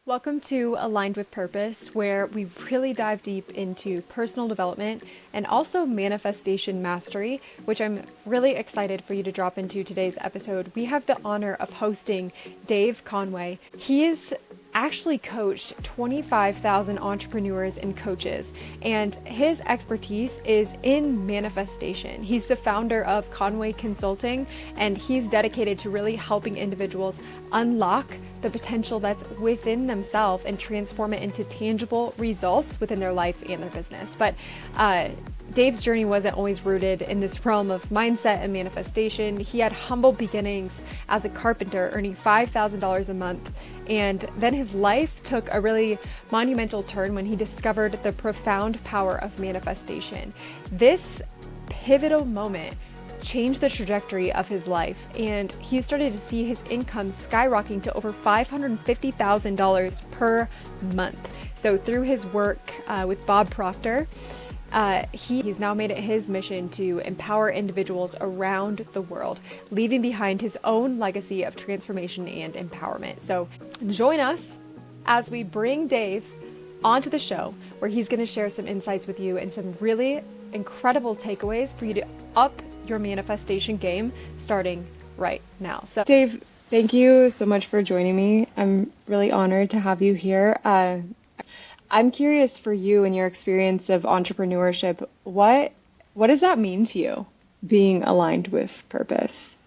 Welcome to Aligned with Purpose, where we really dive deep into personal development and also manifestation mastery, which I'm really excited for you to drop into today's episode. We have the honor of hosting Dave Conway. He is actually coached 25,000 entrepreneurs and coaches, and his expertise is in manifestation. He's the founder of Conway Consulting, and he's dedicated to really helping individuals unlock the potential that's within themselves and transform it into tangible results within their life and their business. But Dave's journey wasn't always rooted in this realm of mindset and manifestation. He had humble beginnings as a carpenter, earning $5,000 a month. And then his life took a really monumental turn when he discovered the profound power of manifestation. This pivotal moment changed the trajectory of his life, and he started to see his income skyrocketing to over $550,000 per month. So through his work with Bob Proctor, he's now made it his mission to empower individuals around the world, leaving behind his own legacy of transformation and empowerment. So join us as we bring Dave onto the show, where he's going to share some insights with you and some really incredible takeaways for you to up your manifestation game starting right now. So Dave, thank you so much for joining me. I'm really honored to have you here. I'm curious, for you and your experience of entrepreneurship, what does that mean to you, being aligned with purpose?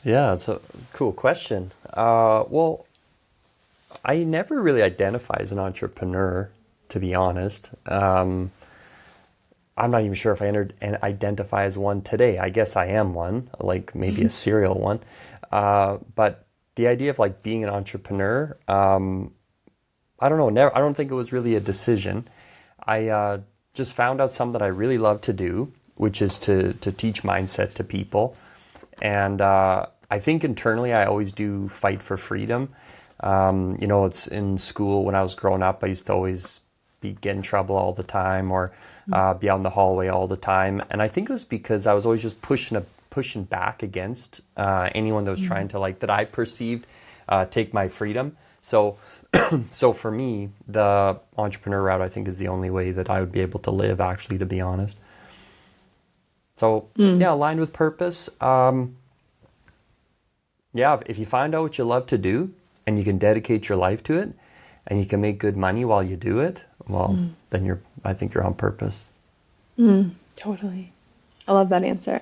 Yeah, it's a cool question. Well, I never really identify as an entrepreneur, to be honest. I'm not even sure if I identify as one today. I guess I am one, like maybe a serial one. But the idea of like being an entrepreneur, I don't know. I don't think it was really a decision. I just found out something that I really love to do, which is to teach mindset to people. And I think internally I always do fight for freedom. It's in school when I was growing up, I used to always get in trouble all the time, or be out in the hallway all the time. And I think it was because I was always just pushing back against anyone that was trying to, like, that I perceived take my freedom. So for me, the entrepreneur route, I think, is the only way that I would be able to live, actually, to be honest. So yeah, aligned with purpose. If you find out what you love to do and you can dedicate your life to it and you can make good money while you do it, well, then I think you're on purpose. Totally. I love that answer.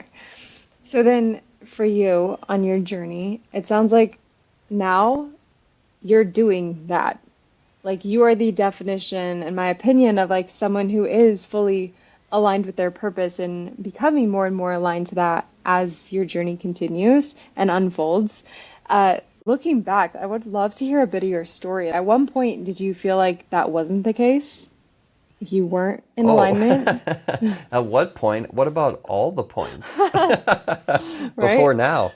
So then for you on your journey, it sounds like now you're doing that. Like, you are the definition, in my opinion, of like someone who is fully aligned with their purpose and becoming more and more aligned to that as your journey continues and unfolds. Looking back, I would love to hear a bit of your story. At one point, did you feel like that wasn't the case? You weren't in alignment? At what point? What about all the points? Right? Before now?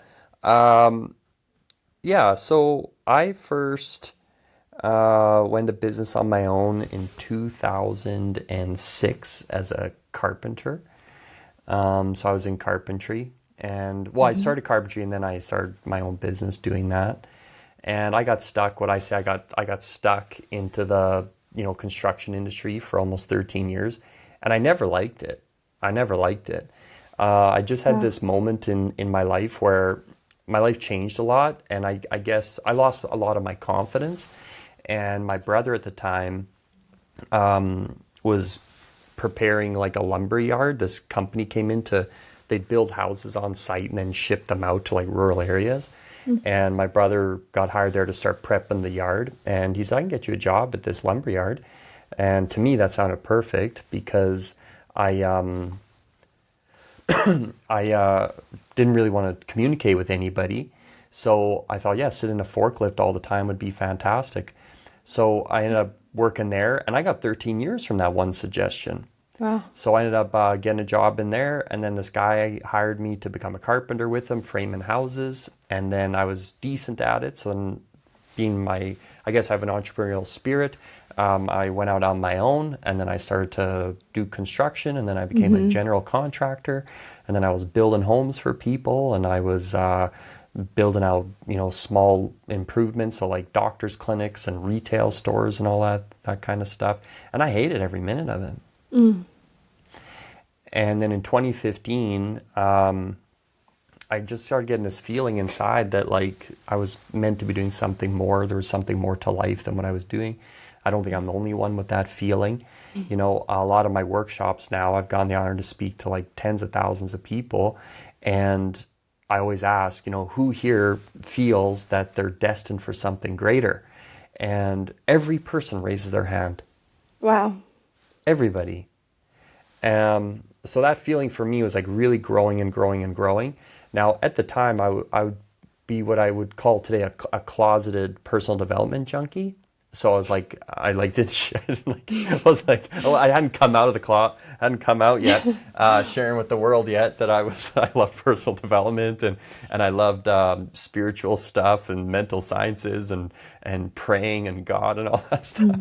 So I first went to business on my own in 2006 as a carpenter. So I was in carpentry. And I started carpentry and then I started my own business doing that. And I got stuck. I got stuck into the construction industry for almost 13 years, and I never liked it. I just had this moment in my life where my life changed a lot, and I guess I lost a lot of my confidence. And my brother at the time was preparing like a lumber yard. This company came in they'd build houses on site and then ship them out to like rural areas. And my brother got hired there to start prepping the yard. And he said, I can get you a job at this lumber yard. And to me, that sounded perfect because I didn't really want to communicate with anybody. So I thought, sit in a forklift all the time would be fantastic. So I ended up working there, and I got 13 years from that one suggestion. Wow. So I ended up getting a job in there, and then this guy hired me to become a carpenter with him, framing houses, and then I was decent at it. So then, I guess I have an entrepreneurial spirit, I went out on my own, and then I started to do construction, and then I became a general contractor, and then I was building homes for people, and I was building out, small improvements, so like doctors' clinics and retail stores and all that kind of stuff. And I hated every minute of it. And then in 2015, I just started getting this feeling inside that like I was meant to be doing something more. There was something more to life than what I was doing. I don't think I'm the only one with that feeling. A lot of my workshops now, I've gotten the honor to speak to like tens of thousands of people. And I always ask, who here feels that they're destined for something greater? And every person raises their hand. Wow. Everybody. So that feeling for me was like really growing and growing and growing. Now, at the time, I would be what I would call today a closeted personal development junkie. So I was like, I like did shit. Like, I was like, oh, I hadn't come out of the closet, hadn't come out yet, sharing with the world yet that I love personal development and I loved spiritual stuff and mental sciences and praying and God and all that stuff.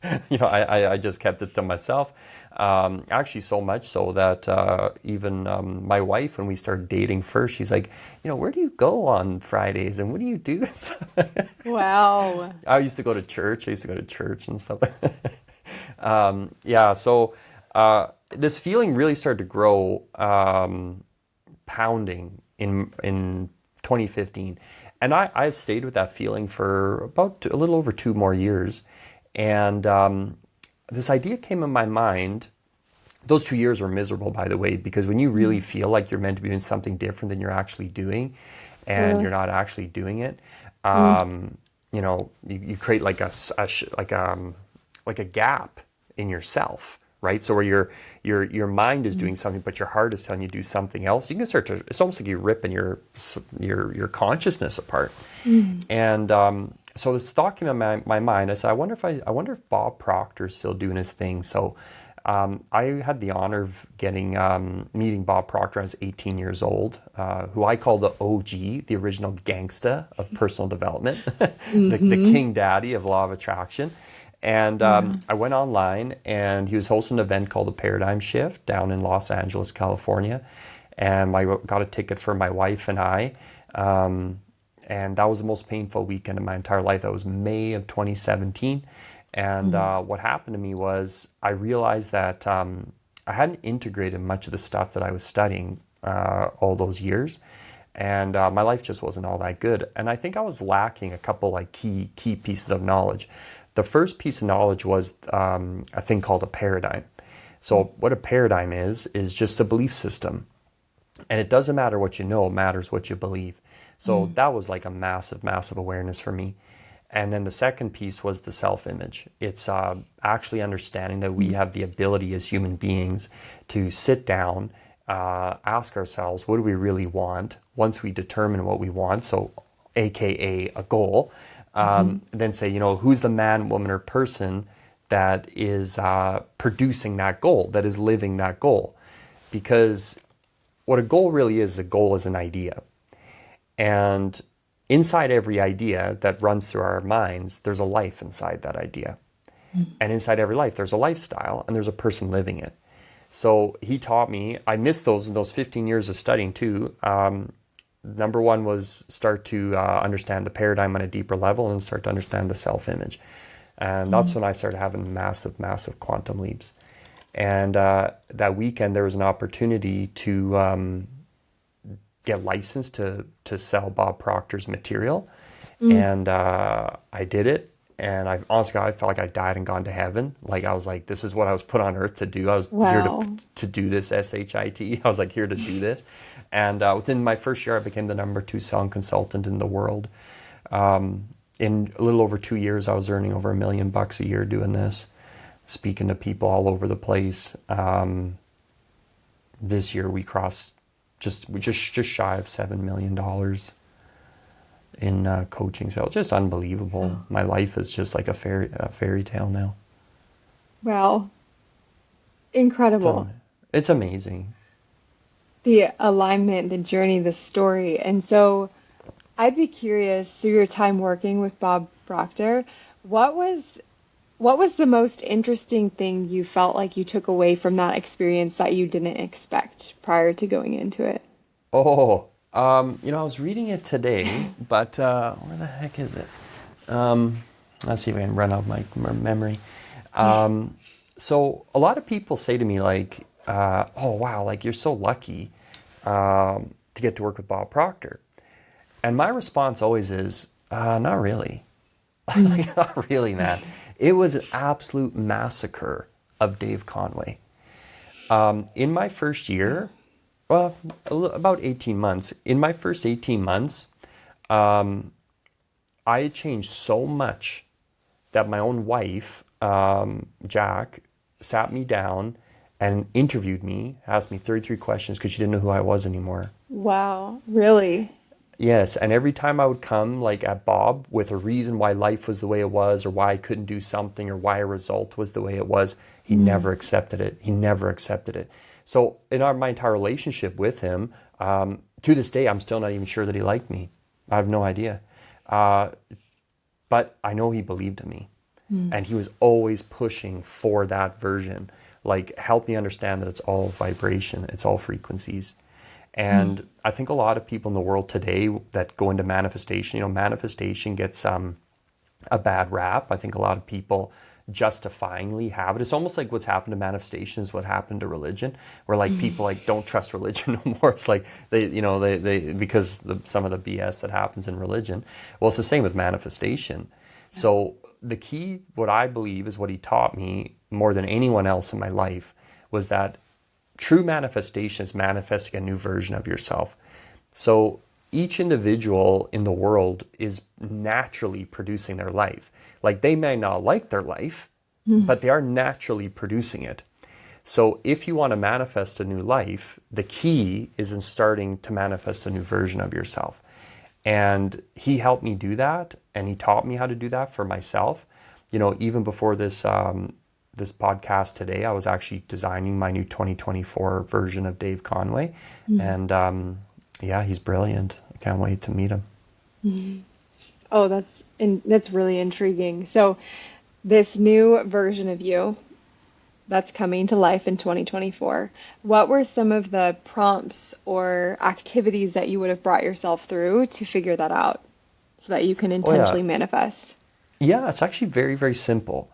I just kept it to myself. Actually, so much so that even my wife, when we started dating first, she's like, where do you go on Fridays and what do you do? Wow. I used to go to church. I used to go to church and stuff. Yeah, so this feeling really started to grow, pounding in 2015. And I stayed with that feeling for about a little over 2 more years. And this idea came in my mind. Those 2 years were miserable, by the way, because when you really feel like you're meant to be doing something different than you're actually doing, and you're not actually doing it, you create like like a gap in yourself, right? So where your mind is doing something, but your heart is telling you to do something else. You can start to. It's almost like you're ripping your consciousness apart, and so this thought came in my mind. I said, I wonder if Bob Proctor's still doing his thing. So I had the honor of meeting Bob Proctor. I was 18 years old, who I call the OG, the original gangsta of personal development, the king daddy of law of attraction. And I went online, and he was hosting an event called the Paradigm Shift down in Los Angeles, California. And I got a ticket for my wife and I. And that was the most painful weekend of my entire life. That was May of 2017. And what happened to me was I realized that I hadn't integrated much of the stuff that I was studying all those years. And my life just wasn't all that good. And I think I was lacking a couple like key pieces of knowledge. The first piece of knowledge was a thing called a paradigm. So what a paradigm is just a belief system. And it doesn't matter what you know, it matters what you believe. So that was like a massive, massive awareness for me. And then the second piece was the self-image. It's actually understanding that we have the ability as human beings to sit down, ask ourselves, what do we really want? Once we determine what we want, so AKA a goal, then say, who's the man, woman, or person that is producing that goal, that is living that goal? Because what a goal really is, a goal is an idea. And inside every idea that runs through our minds, there's a life inside that idea. And inside every life, there's a lifestyle and there's a person living it. So he taught me, I missed those 15 years of studying too. Number one was start to understand the paradigm on a deeper level and start to understand the self-image. And that's when I started having massive, massive quantum leaps. And that weekend, there was an opportunity to get licensed to sell Bob Proctor's material. And I did it. And I honestly, I felt like I died and gone to heaven. Like I was like, this is what I was put on earth to do. I was here to do this, SHIT. I was like here to do this. And within my first year, I became the #2 selling consultant in the world. In a little over 2 years, I was earning over $1 million a year doing this, speaking to people all over the place. This year, we crossed just shy of $7 million in coaching sales. Just unbelievable. Wow. My life is just like a fairy tale now. Wow. Incredible. It's amazing. The alignment, the journey, the story. And so I'd be curious, through your time working with Bob Proctor, what was the most interesting thing you felt like you took away from that experience that you didn't expect prior to going into it? Oh, I was reading it today, but where the heck is it? Let's see if I can run out my memory. So a lot of people say to me like, "Oh wow, like you're so lucky to get to work with Bob Proctor," and my response always is, "Not really, like, not really, man. It was an absolute massacre of Dave Conway." In my first year, well, about 18 months. In my first 18 months, I had changed so much that my own wife, Jack, sat me down and interviewed me, asked me 33 questions because she didn't know who I was anymore. Wow, really? Yes, and every time I would come like at Bob with a reason why life was the way it was or why I couldn't do something or why a result was the way it was, he never accepted it. He never accepted it. So in my entire relationship with him, to this day, I'm still not even sure that he liked me. I have no idea. But I know he believed in me. And he was always pushing for that version. Like, help me understand that it's all vibration, it's all frequencies. And I think a lot of people in the world today that go into manifestation, manifestation gets a bad rap. I think a lot of people justifyingly have it. It's almost like what's happened to manifestation is what happened to religion, where like people like don't trust religion no more. It's like they because some of the BS that happens in religion. Well, it's the same with manifestation. So the key, what I believe is what he taught me more than anyone else in my life, was that true manifestation is manifesting a new version of yourself. So each individual in the world is naturally producing their life. Like, they may not like their life, but they are naturally producing it. So if you want to manifest a new life, the key is in starting to manifest a new version of yourself. And he helped me do that, and he taught me how to do that for myself. Even before this podcast today, I was actually designing my new 2024 version of Dave Conway. And yeah, he's brilliant. I can't wait to meet him. Oh, that's really intriguing. So, this new version of you that's coming to life in 2024, what were some of the prompts or activities that you would have brought yourself through to figure that out so that you can Oh yeah. intentionally manifest? Yeah, it's actually very, very simple.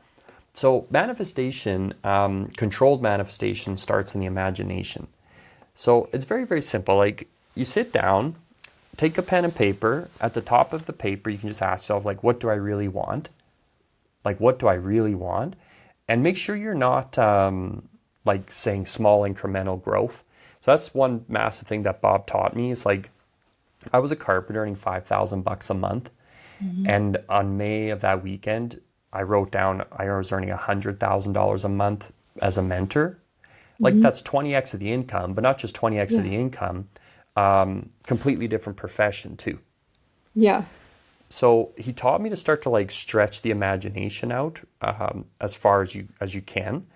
So manifestation, controlled manifestation starts in the imagination. So it's very, very simple. Like, you sit down, take a pen and paper. At the top of the paper, you can just ask yourself, like, what do I really want? Like, what do I really want? And make sure you're not like saying small incremental growth. So that's one massive thing that Bob taught me. Is like, I was a carpenter earning $5,000 a month. And on May of that weekend, I wrote down I was earning $100,000 a month as a mentor. Like, that's 20x of the income, but not just 20x of Yeah. the income, completely different profession too. Yeah. So he taught me to start to like stretch the imagination out as far as you can,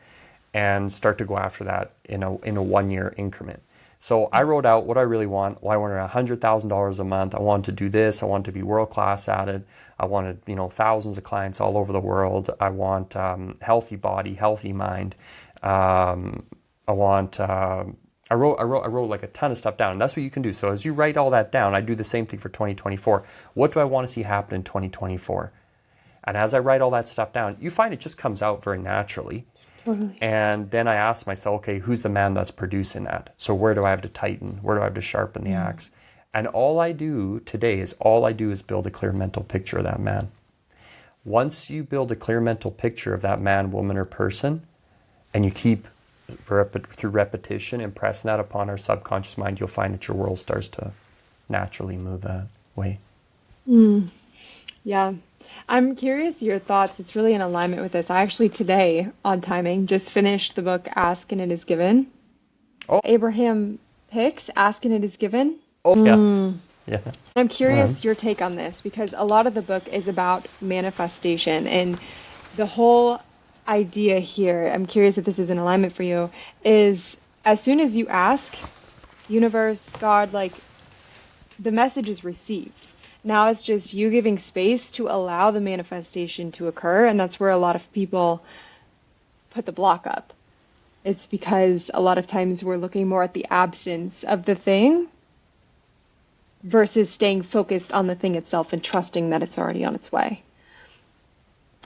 and start to go after that in a 1 year increment. So I wrote out what I really want. Well, I wanted $100,000 a month. I wanted to do this. I wanted to be world class at it. I wanted thousands of clients all over the world. I want healthy body, healthy mind. I want. I wrote like a ton of stuff down. And that's what you can do. So as you write all that down, I do the same thing for 2024. What do I want to see happen in 2024? And as I write all that stuff down, you find it just comes out very naturally. Totally. And then I ask myself, okay, who's the man that's producing that? So where do I have to tighten? Where do I have to sharpen the axe? And all I do is build a clear mental picture of that man. Once you build a clear mental picture of that man, woman, or person, and you keep through repetition impressing that upon our subconscious mind, you'll find that your world starts to naturally move that way. Yeah. I'm curious your thoughts. It's really in alignment with this. I actually today, on timing, just finished the book Ask and It Is Given. Oh, Abraham Hicks, Ask and It Is Given. oh yeah, yeah. I'm Go ahead. curious your take on this because a lot of the book is about manifestation and the whole idea here. I'm curious if this is in alignment for you, is as soon as you ask, universe, God, like the message is received. Now it's just you giving space to allow the manifestation to occur, and that's where a lot of people put the block up. It's because a lot of times we're looking more at the absence of the thing versus staying focused on the thing itself and trusting that it's already on its way.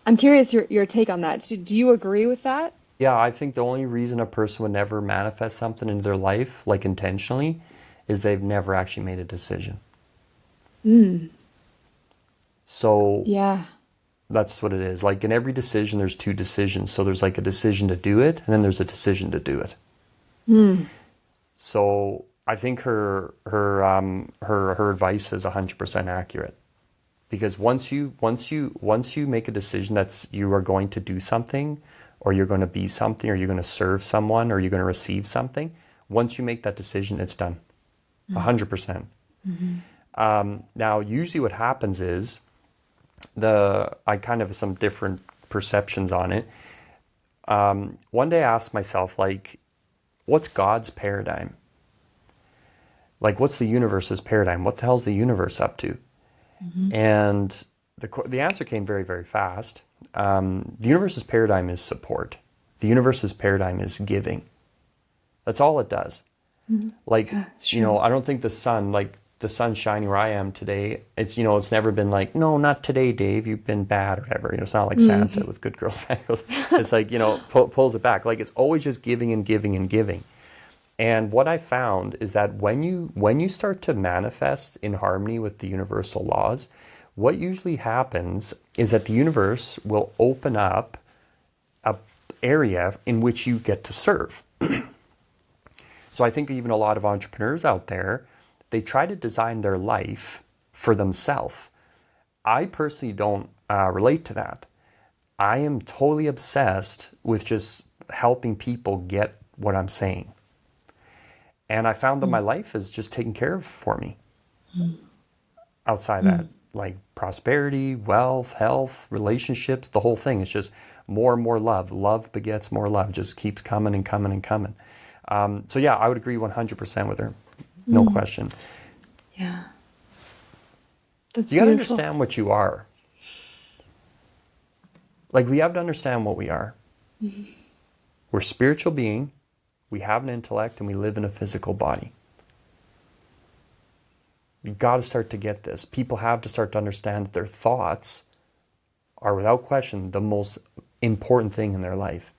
I'm curious your take on that. Do you agree with that? Yeah, I think the only reason a person would never manifest something into their life, like intentionally, is they've never actually made a decision. So Yeah. that's what it is. Like in every decision, there's two decisions. So there's like a decision to do it, and then there's a decision to do it. So I think her advice is 100% accurate. Because once you make a decision that's you are going to do something, or you're going to be something, or you're going to serve someone, or you're going to receive something, once you make that decision, it's done. 100%. Now, usually what happens is I kind of have some different perceptions on it. One day I asked myself, like, what's God's paradigm? Like, what's the universe's paradigm? What the hell's the universe up to? And the answer came very, very fast. The universe's paradigm is support. The universe's paradigm is giving. That's all it does. Like, Yeah, I don't think the sun's shining where I am today. It's, it's never been like, no, not today, Dave, you've been bad or whatever. It's not like Santa with good girls. It's like, pulls it back. Like, it's always just giving and giving and giving. And what I found is that when you start to manifest in harmony with the universal laws, what usually happens is that the universe will open up an area in which you get to serve. So I think even a lot of entrepreneurs out there, they try to design their life for themselves. I personally don't relate to that. I am totally obsessed with just helping people get what I'm saying. And I found that my life is just taken care of for me. Outside that, like prosperity, wealth, health, relationships, the whole thing. It's just more and more love. Love begets more love. It just keeps coming and coming and coming. So yeah, I would agree 100% with her. No question. Yeah. That's You got to beautiful. understand what you are. Like, we have to understand what we are. We're a spiritual being. We have an intellect and we live in a physical body. You've got to start to get this. People have to start to understand that their thoughts are, without question, the most important thing in their life.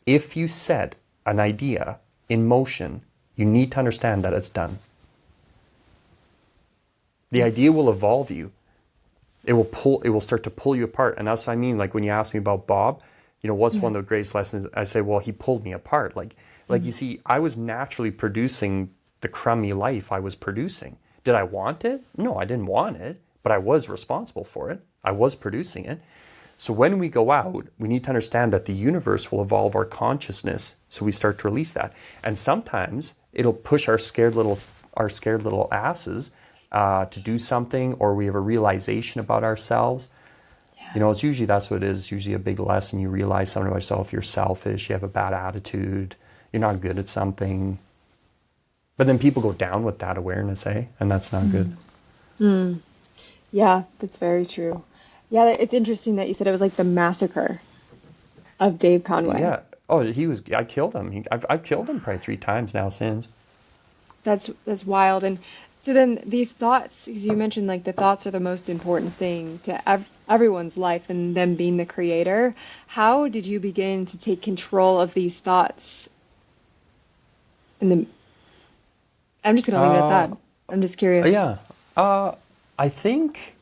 If you set an idea in motion, you need to understand that it's done. The idea will evolve you. It will start to pull you apart. And that's what I mean. Like, when you ask me about Bob, what's one of the greatest lessons? I say, well, he pulled me apart. Like you see, I was naturally producing the crummy life I was producing. Did I want it? No, I didn't want it, but I was responsible for it. I was producing it. So when we go out, we need to understand that the universe will evolve our consciousness, so we start to release that. And sometimes it'll push our scared little asses to do something, or we have a realization about ourselves. It's usually, that's what it is. Usually a big lesson. You realize something about yourself. You're selfish. You have a bad attitude. You're not good at something. But then people go down with that awareness, and that's not good. Yeah, that's very true. Yeah, it's interesting that you said it was like the massacre of Dave Conway. Yeah. Oh, I killed him. I've killed him probably 3 times now since. That's wild. And so then these thoughts, because you mentioned like the thoughts are the most important thing to everyone's life, and them being the creator. How did you begin to take control of these thoughts? I'm just gonna leave it at that. I'm just curious. Yeah. I think,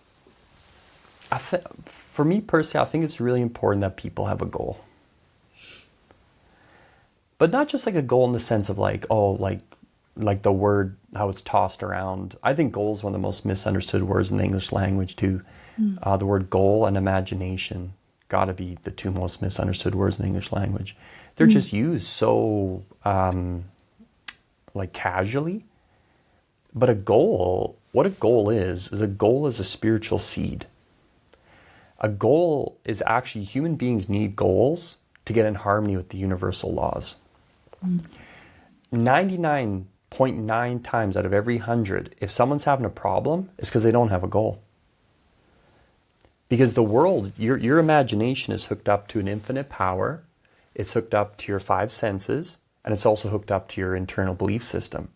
for me personally, I think it's really important that people have a goal. But not just like a goal in the sense of like, like the word, how it's tossed around. I think goal is one of the most misunderstood words in the English language too. The word goal and imagination got to be the 2 most misunderstood words in the English language. They're just used so like casually. But what a goal is a spiritual seed. A goal is actually, human beings need goals to get in harmony with the universal laws. 99.9 times out of every 100, if someone's having a problem, it's because they don't have a goal. Because the world, your imagination is hooked up to an infinite power, it's hooked up to your 5 senses, and it's also hooked up to your internal belief system.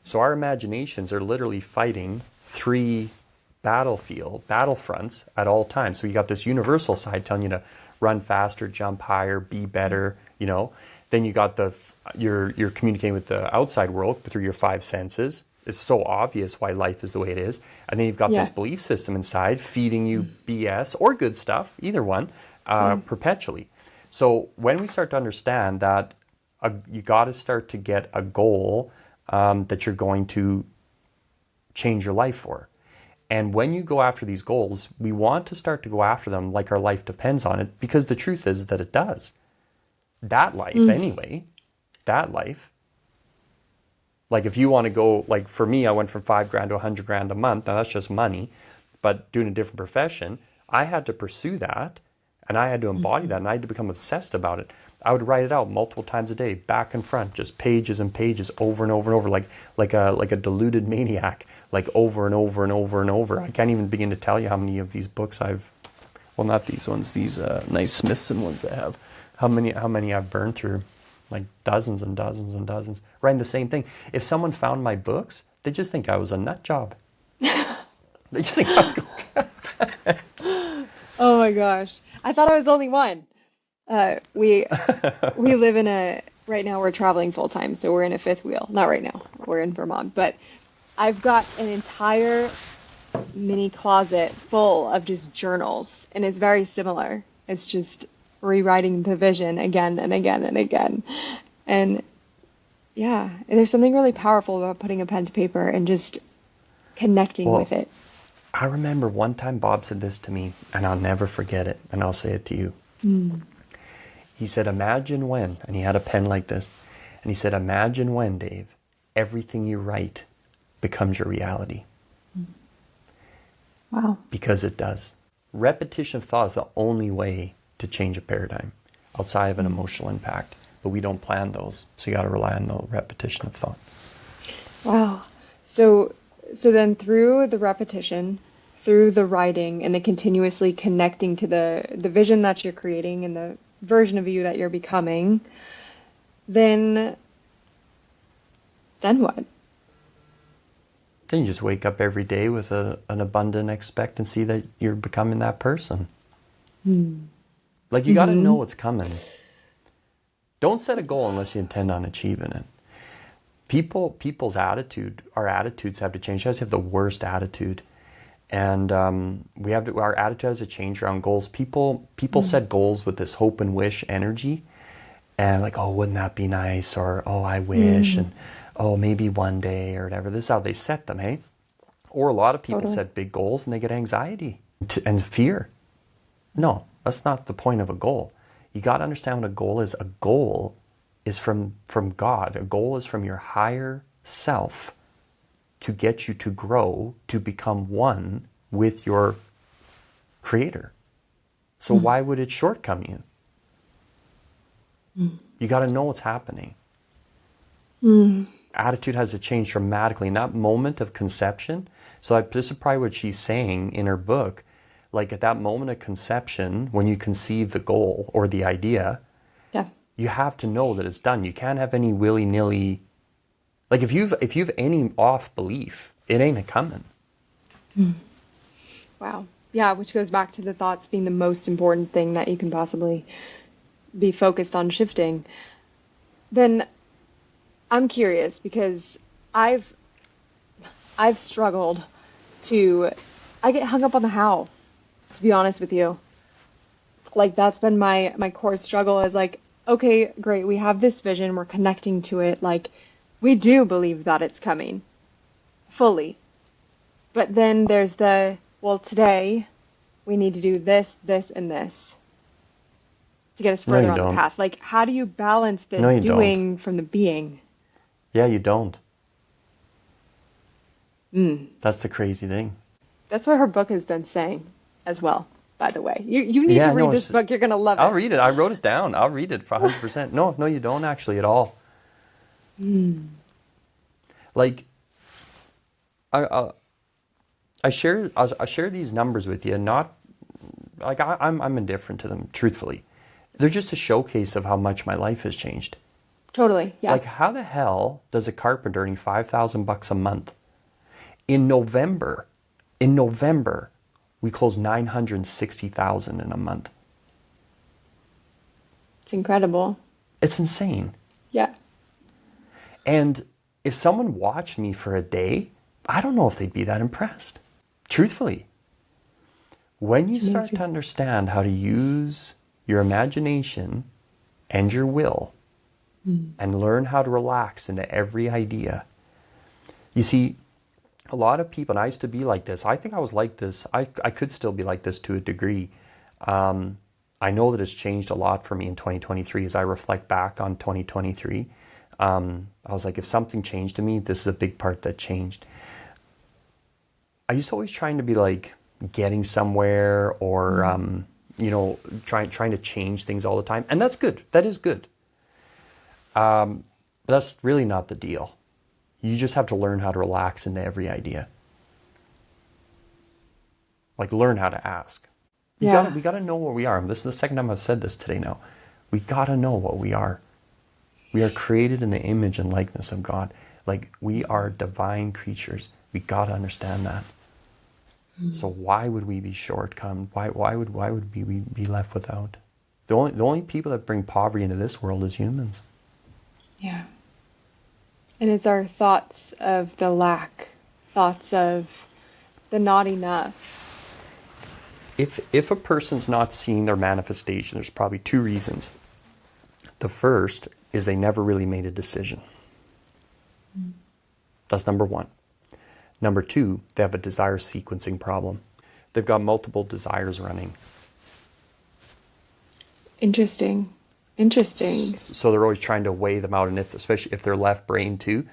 So our imaginations are literally fighting three battlefronts at all times. So you got this universal side telling you to run faster, jump higher, be better, you know. Then you got you're communicating with the outside world through your five senses. It's so obvious why life is the way it is. And then you've got this belief system inside feeding you BS or good stuff, either one, perpetually. So when we start to understand that you got to start to get a goal that you're going to change your life for. And when you go after these goals, we want to start to go after them like our life depends on it, because the truth is that it does. That life, anyway, that life. Like if you want to go, like for me, I went from $5,000 to $100,000 a month. Now that's just money, but doing a different profession, I had to pursue that and I had to embody that and I had to become obsessed about it. I would write it out multiple times a day, back and front, just pages and pages over and over and over, like a deluded maniac, like over and over and over and over. I can't even begin to tell you how many of these books well, not these ones, these nice Smithson ones I have, how many I've burned through, like dozens and dozens and dozens, writing the same thing. If someone found my books, they just think I was a nut job. They just think I was Oh my gosh. I thought I was the only one. We live right now we're traveling full time, so we're in a fifth wheel. Not right now, we're in Vermont, but I've got an entire mini closet full of just journals, and it's very similar. It's just rewriting the vision again and again and again. And yeah, there's something really powerful about putting a pen to paper and just connecting with it. I remember one time Bob said this to me, and I'll never forget it, and I'll say it to you. He said, imagine when, and he had a pen like this, and he said, imagine when, Dave, everything you write becomes your reality. Wow. Because it does. Repetition of thought is the only way to change a paradigm outside of an emotional impact, but we don't plan those, so you got to rely on the repetition of thought. Wow. So then through the repetition, through the writing, and the continuously connecting to the vision that you're creating and the version of you that you're becoming, then what? Then you just wake up every day with an abundant expectancy that you're becoming that person. Like you got to know what's coming. Don't set a goal unless you intend on achieving it. People's attitude, our attitudes have to change. You guys have the worst attitude. And our attitude has to change around goals. People set goals with this hope and wish energy, and like, oh, wouldn't that be nice? Or, oh, I wish, and oh, maybe one day, or whatever. This is how they set them, hey? Or a lot of people set big goals and they get anxiety and fear. No, that's not the point of a goal. You got to understand what a goal is. A goal is from God. A goal is from your higher self, to get you to grow, to become one with your creator. So why would it shortcome you? You got to know what's happening. Attitude has to change dramatically in that moment of conception. So this is probably what she's saying in her book. Like at that moment of conception, when you conceive the goal or the idea, you have to know that it's done. You can't have any willy-nilly. Like if you've any off belief, it ain't a coming. Wow. Yeah, which goes back to the thoughts being the most important thing that you can possibly be focused on shifting. Then I'm curious because I've struggled I get hung up on the how, to be honest with you. Like that's been my core struggle is like, okay, great, we have this vision, we're connecting to it, like we do believe that it's coming fully. But then there's today we need to do this, this, and this to get us further on the path. Like, how do you balance the doing from the being? Yeah, you don't. That's the crazy thing. That's what her book has been saying as well, by the way. You need to read this book. You're going to love it. I'll read it. I wrote it down. I'll read it for 100%. No, you don't actually at all. Like, I share these numbers with you, not like I'm indifferent to them, truthfully. They're just a showcase of how much my life has changed. Totally, yeah. Like, how the hell does a carpenter earning $5,000 a month In November, in November, we closed 960,000 in a month. It's incredible. It's insane. Yeah. And if someone watched me for a day, I don't know if they'd be that impressed. Truthfully. When you start to understand how to use your imagination and your will and learn how to relax into every idea. You see, a lot of people, and I used to be like this. I think I was like this. I could still be like this to a degree. I know that it's changed a lot for me in 2023 as I reflect back on 2023. I was like, if something changed to me, this is a big part that changed. I used to always trying to be like getting somewhere or, trying to change things all the time. And that's good. That is good. But that's really not the deal. You just have to learn how to relax into every idea. Like learn how to ask. We got to know what we are. This is the second time I've said this today now. We got to know what we are. We are created in the image and likeness of God. Like we are divine creatures. We got to understand that. So why would we be shortcoming? Why would we be left without? The only people that bring poverty into this world is humans. Yeah. And it's our thoughts of the lack, thoughts of the not enough. If a person's not seeing their manifestation, there's probably two reasons. The first is they never really made a decision. That's number one. Number two, they have a desire sequencing problem. They've got multiple desires running. Interesting. So they're always trying to weigh them out. And especially if they're left brain too,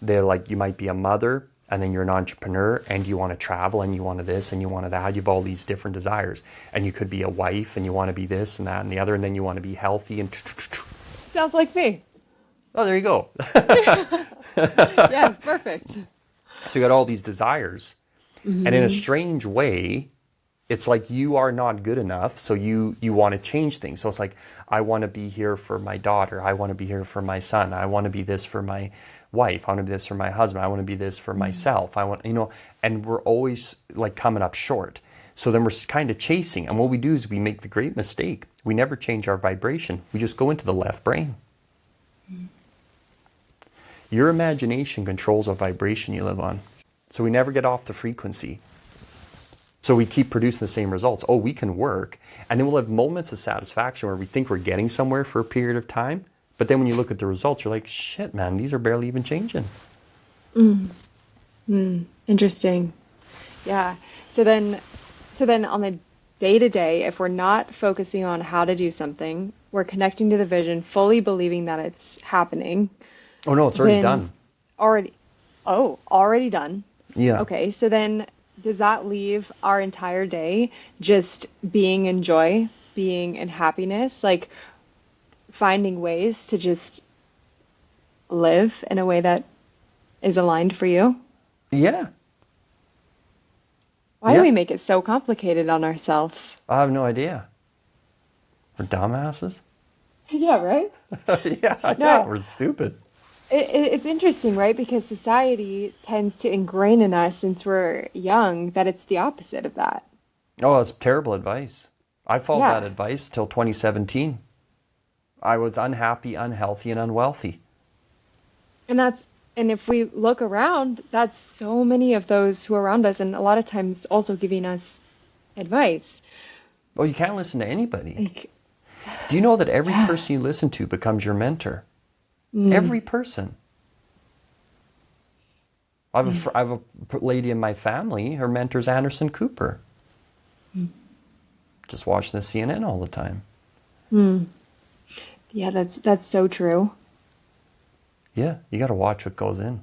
they're like, you might be a mother and then you're an entrepreneur and you want to travel and you want to this and you want to that. You have all these different desires. And you could be a wife and you want to be this and that and the other. And then you want to be healthy and... Sounds like me. Oh, there you go. Yeah, it's perfect. So you got all these desires. And in a strange way, it's like you are not good enough, so you want to change things. So it's like, I want to be here for my daughter. I want to be here for my son. I want to be this for my wife. I want to be this for my husband. I want to be this for myself. I want, and we're always like coming up short. So then we're kind of chasing. And what we do is we make the great mistake. We never change our vibration. We just go into the left brain. Your imagination controls what vibration you live on. So we never get off the frequency. So we keep producing the same results. Oh, we can work. And then we'll have moments of satisfaction where we think we're getting somewhere for a period of time. But then when you look at the results, you're like, shit, man, these are barely even changing. Interesting. Yeah. So then on the day-to-day, if we're not focusing on how to do something, we're connecting to the vision, fully believing that it's happening. Oh, no, it's already done. Already done. Yeah. Okay, so then does that leave our entire day just being in joy, being in happiness, like finding ways to just live in a way that is aligned for you? Yeah. Why do we make it so complicated on ourselves? I have no idea. We're dumbasses. Yeah, right? Yeah, we're stupid. It's interesting, right? Because society tends to ingrain in us since we're young that it's the opposite of that. Oh, that's terrible advice. I followed Yeah. that advice till 2017. I was unhappy, unhealthy, and unwealthy. And if we look around, that's so many of those who are around us, and a lot of times also giving us advice. Well, you can't listen to anybody. Like, Do you know that every person you listen to becomes your mentor? Every person. I have a lady in my family, her mentor's Anderson Cooper. Just watching the CNN all the time. yeah, that's so true. Yeah, you got to watch what goes in.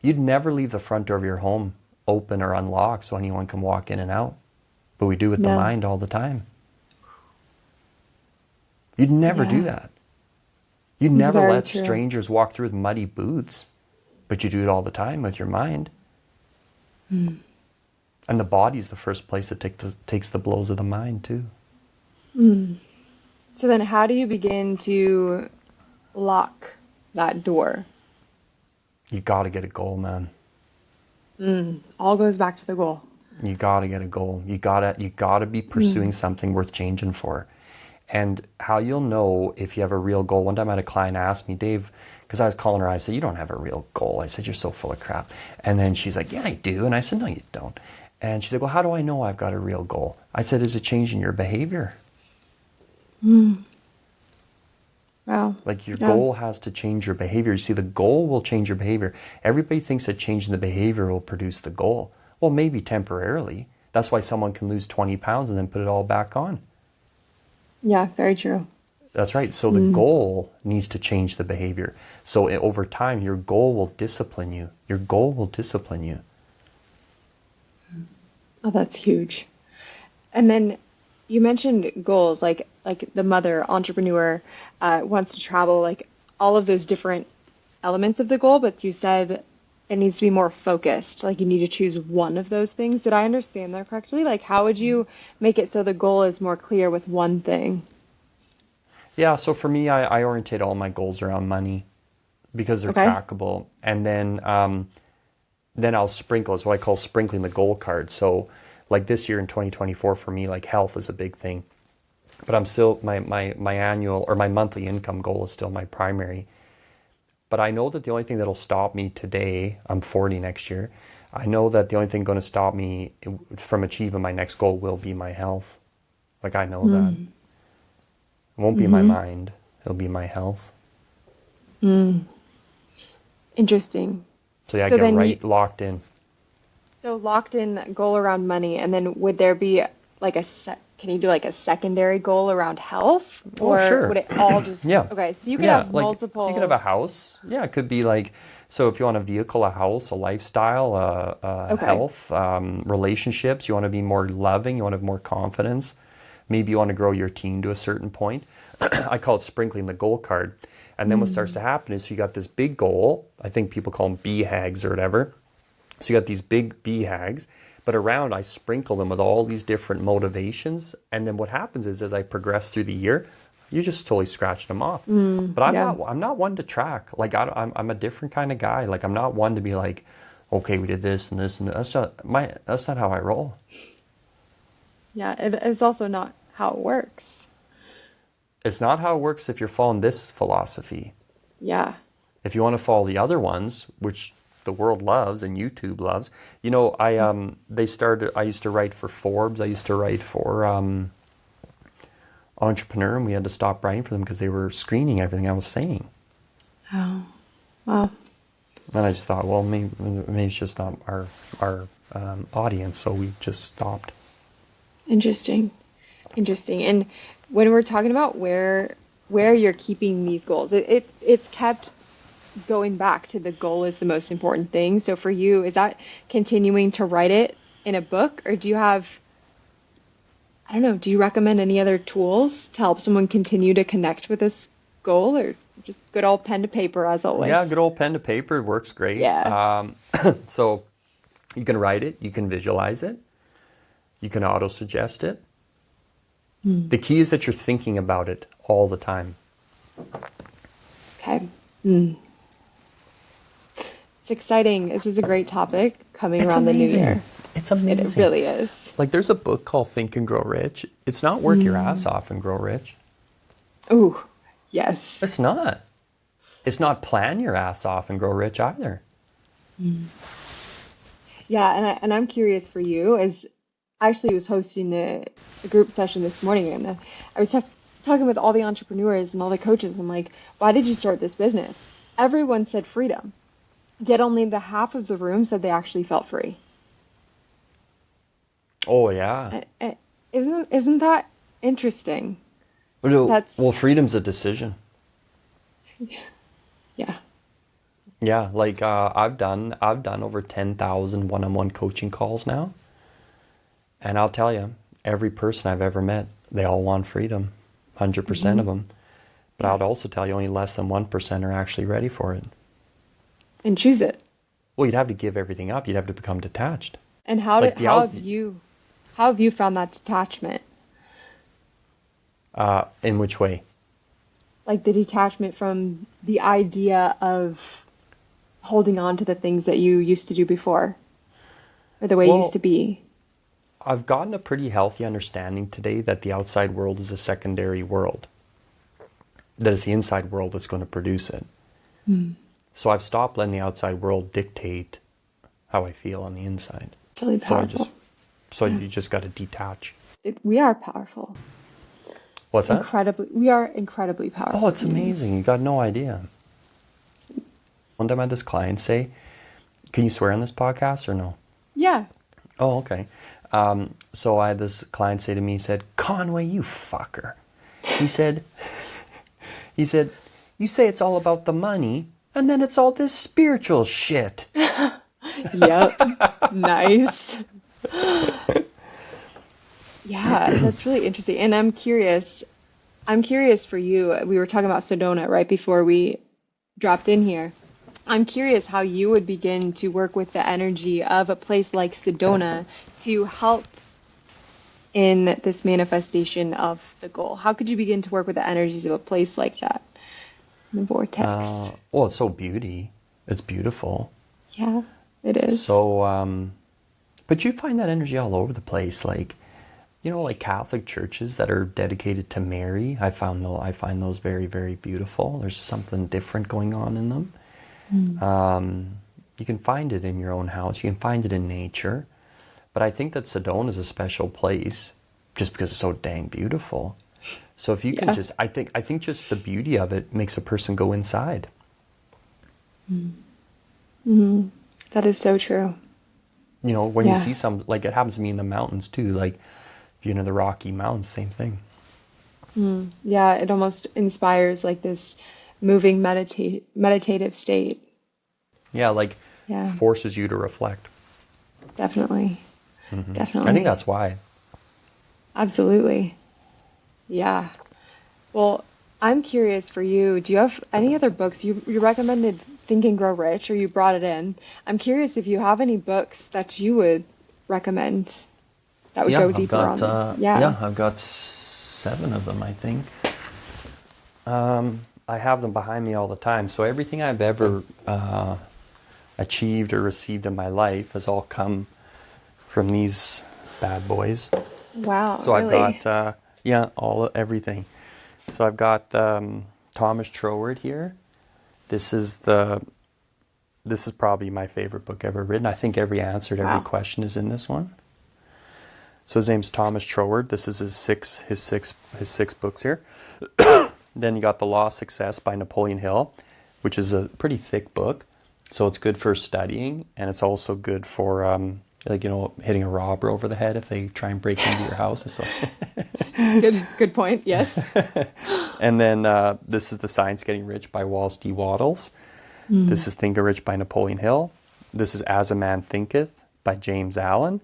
You'd never leave the front door of your home open or unlocked so anyone can walk in and out. But we do with the No. mind all the time. You'd never do that. You'd never very let true. strangers walk through with muddy boots, but you do it all the time with your mind. And the body's the first place that takes the blows of the mind too. So then how do you begin to lock that door? You got to get a goal, man. All goes back to the goal. You gotta get a goal. You gotta be pursuing something worth changing for. And how you'll know if you have a real goal. One time I had a client ask me, Dave, because I was calling her, I said, you don't have a real goal. I said, you're so full of crap. And then she's like, yeah, I do. And I said, no, you don't. And she's like, well, how do I know I've got a real goal? I said, is it changing your behavior? Wow. Like your Yeah. goal has to change your behavior. You see, the goal will change your behavior. Everybody thinks that changing the behavior will produce the goal. Well, maybe temporarily. That's why someone can lose 20 pounds and then put it all back on. Yeah, very true. That's right. So the goal needs to change the behavior. So over time, your goal will discipline you. Your goal will discipline you. Oh, that's huge. And then you mentioned goals, like the mother entrepreneur wants to travel, like all of those different elements of the goal, but you said it needs to be more focused. Like you need to choose one of those things. Did I understand that correctly? Like how would you make it so the goal is more clear with one thing? Yeah. So for me, I orientate all my goals around money because they're Okay. trackable. And then I'll sprinkle, is what I call sprinkling the goal card. So like this year in 2024 for me, like health is a big thing. But I'm still, my annual or my monthly income goal is still my primary. But I know that the only thing that'll stop me today, I'm 40 next year, I know that the only thing going to stop me from achieving my next goal will be my health. Like I know that. It won't be my mind, it'll be my health. Interesting. So yeah, So get then you, right locked in. so locked in goal around money, and then would there be like can you do like a secondary goal around health, Oh, or would sure. it all just, Yeah. okay, so you could Yeah. have Like you could have a multiples. house. Yeah. It could be like, so if you want a vehicle, a house, a lifestyle, Okay. health, relationships, you want to be more loving, you want to have more confidence. Maybe you want to grow your team to a certain point. I call it sprinkling the goal card. And then what starts to happen is you got this big goal. I think people call them BHAGs or whatever. So you got these big BHAGs, but around I sprinkle them with all these different motivations. And then what happens is as I progress through the year, you just totally scratch them off. But Yeah. I'm not one to track. Like I'm a different kind of guy. Like I'm not one to be like, okay, we did this and this and that's not how I roll. Yeah. It's also not how it works. It's not how it works if you're following this philosophy. Yeah. If you want to follow the other ones, which the world loves and YouTube loves, I used to write for Forbes, I used to write for Entrepreneur, and we had to stop writing for them because they were screening everything I was saying. Oh, wow. And I just thought, well, maybe it's just not our audience, so we just stopped. Interesting. Interesting. And when we're talking about where you're keeping these goals, it's kept going back to the goal is the most important thing. So for you, is that continuing to write it in a book, or do you have, I don't know, do you recommend any other tools to help someone continue to connect with this goal, or just good old pen to paper as Yeah, always? good old pen to paper works great. Yeah. So you can write it, you can visualize it, you can auto suggest it. The key is that you're thinking about it all the time. Okay. It's exciting. This is a great topic coming It's around the new amazing. year. It's It amazing. really is. Like there's a book called Think and Grow Rich. It's not work your ass off and grow rich. Ooh, yes. It's not. It's not plan your ass off and grow rich either. Yeah, and I'm curious for you, as I actually was hosting a group session this morning, and I was talking with all the entrepreneurs and all the coaches. I'm like, why did you start this business? Everyone said freedom, yet only the half of the room said they actually felt free. Oh yeah. Isn't that interesting? Well, That's, freedom's a decision. yeah. Yeah, like I've done over 10,000 one-on-one coaching calls now, and I'll tell you, every person I've ever met, they all want freedom, 100% of them. But Yeah. I'd also tell you only less than 1% are actually ready for it. And choose it. Well, you'd have to give everything up. You'd have to become detached. And Like how have you found that detachment? in which way? Like the detachment from the idea of holding on to the things that you used to do before. or the way it used to Well, be? I've gotten a pretty healthy understanding today that the outside world is a secondary world, that it's the inside world that's going to produce it. So I've stopped letting the outside world dictate how I feel on the inside. It's really So powerful. Yeah. you just got to detach. We are powerful. What's that? We are incredibly Oh, powerful it's beings. amazing. You got no idea. One time I had this client say, can you swear on this podcast or no? Yeah. Oh, okay. So I had this client say to me, he said, Conway, you fucker. He said, he said, you say it's all about the money, and then it's all this spiritual shit. Yep. Nice. Yeah, that's really interesting. And I'm curious for you. We were talking about Sedona right before we dropped in here. I'm curious how you would begin to work with the energy of a place like Sedona to help in this manifestation of the goal. How could you begin to work with the energies of a place like that? The vortex. Well, it's so beauty. It's beautiful. Yeah, it is. So, but you find that energy all over the place. Like, like Catholic churches that are dedicated to Mary. I find those very, very beautiful. There's something different going on in them. You can find it in your own house. You can find it in nature. But I think that Sedona is a special place just because it's so dang beautiful. So if you can Yeah. just, I think just the beauty of it makes a person go inside. That is so true. When you Yeah. see some, like it happens to me in the mountains too, like if you're in the Rocky Mountains, same thing. Yeah, it almost inspires like this moving meditative state. Yeah, like Yeah, forces you to reflect. definitely. I think Definitely. that's why. Absolutely. Yeah. Well, I'm curious for you. Do you have any other books? You recommended Think and Grow Rich, or you brought it in. I'm curious if you have any books that you would recommend that would Yeah, go deeper on the. Yeah. I've got 7 of them, I think. I have them behind me all the time. So everything I've ever achieved or received in my life has all come from these bad boys. Wow, So I've really? got everything. So I've got Thomas Troward here. This is probably my favorite book ever written. I think every answer to every Wow. question is in this one. So his name's Thomas Troward. This is his six books here. Then you got The Law of Success by Napoleon Hill, which is a pretty thick book. So it's good for studying, and it's also good for hitting a robber over the head if they try and break into your house. So. Good point. Yes. And then this is The Science of Getting Rich by Wallace D. Wattles. This is Think and Rich by Napoleon Hill. This is As a Man Thinketh by James Allen.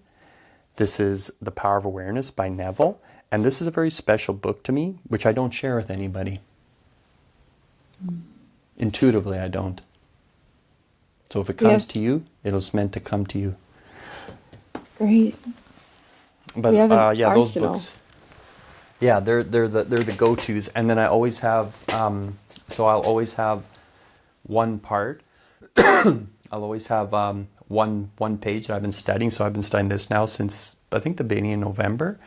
This is The Power of Awareness by Neville. And this is a very special book to me, which I don't share with anybody. Intuitively, I don't. So if it comes Yes. to you, it was meant to come to you. Great. But We have an those arsenal. books, yeah, they're the go-tos. And then I always have, so I'll always have one part. I'll always have one page that I've been studying. So I've been studying this now since I think the beginning of November,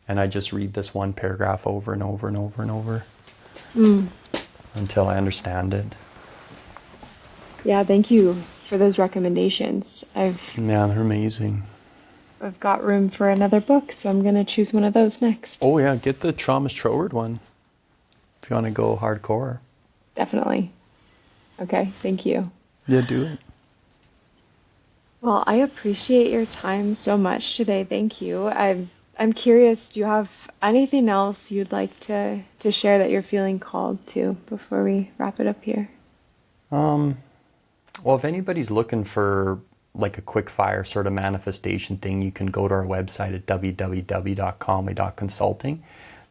and I just read this one paragraph over and over and over and over until I understand it. Yeah, thank you for those recommendations. Yeah, they're amazing. I've got room for another book, so I'm gonna choose one of those next. Oh yeah, get the Thomas Troward one if you want to go hardcore. Definitely. Okay, thank you. Yeah, do it. Well, I appreciate your time so much today. Thank you. I'm curious, do you have anything else you'd like to share that you're feeling called to before we wrap it up here? Well, if anybody's looking for like a quick fire sort of manifestation thing, you can go to our website at www.conway.consulting,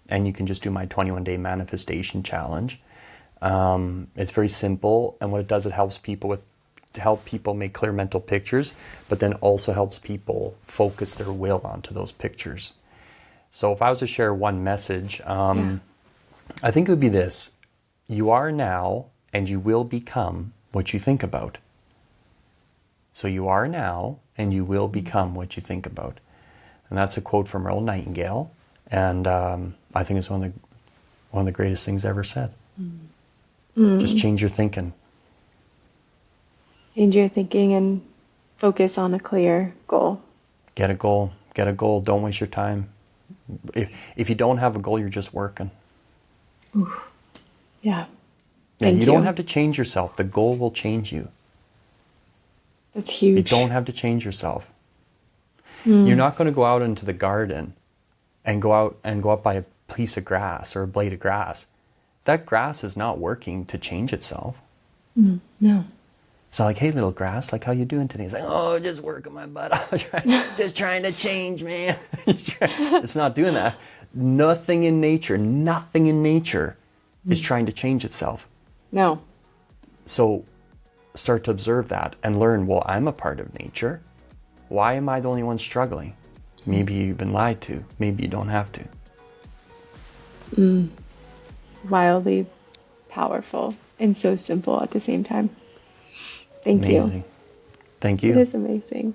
and you can just do my 21-day manifestation challenge. It's very simple, and what it does, it helps people make clear mental pictures, but then also helps people focus their will onto those pictures. So if I was to share one message, Yeah. I think it would be this: you are now, and you will become what you think about. So you are now, and you will become what you think about. And that's a quote from Earl Nightingale. And I think it's one of the greatest things ever said. Just change your thinking. Change your thinking and focus on a clear goal. Get a goal. Get a goal. Don't waste your time. If you don't have a goal, you're just working. Ooh. Yeah. Yeah, Thank you you. don't have to change yourself. The goal will change you. That's huge. You don't have to change yourself. You're not going to go out into the garden and go up by a piece of grass or a blade of grass. That grass is not working to change itself. No. It's not like, hey, little grass, like, how you doing today? It's like, oh, just working my butt off, just trying to change, man. It's not doing that. Nothing in nature is trying to change itself. No. So start to observe that and learn, well, I'm a part of nature. Why am I the only one struggling? Maybe you've been lied to. Maybe you don't have to. Wildly powerful and so simple at the same time. Thank you. Amazing. Thank you. It is amazing.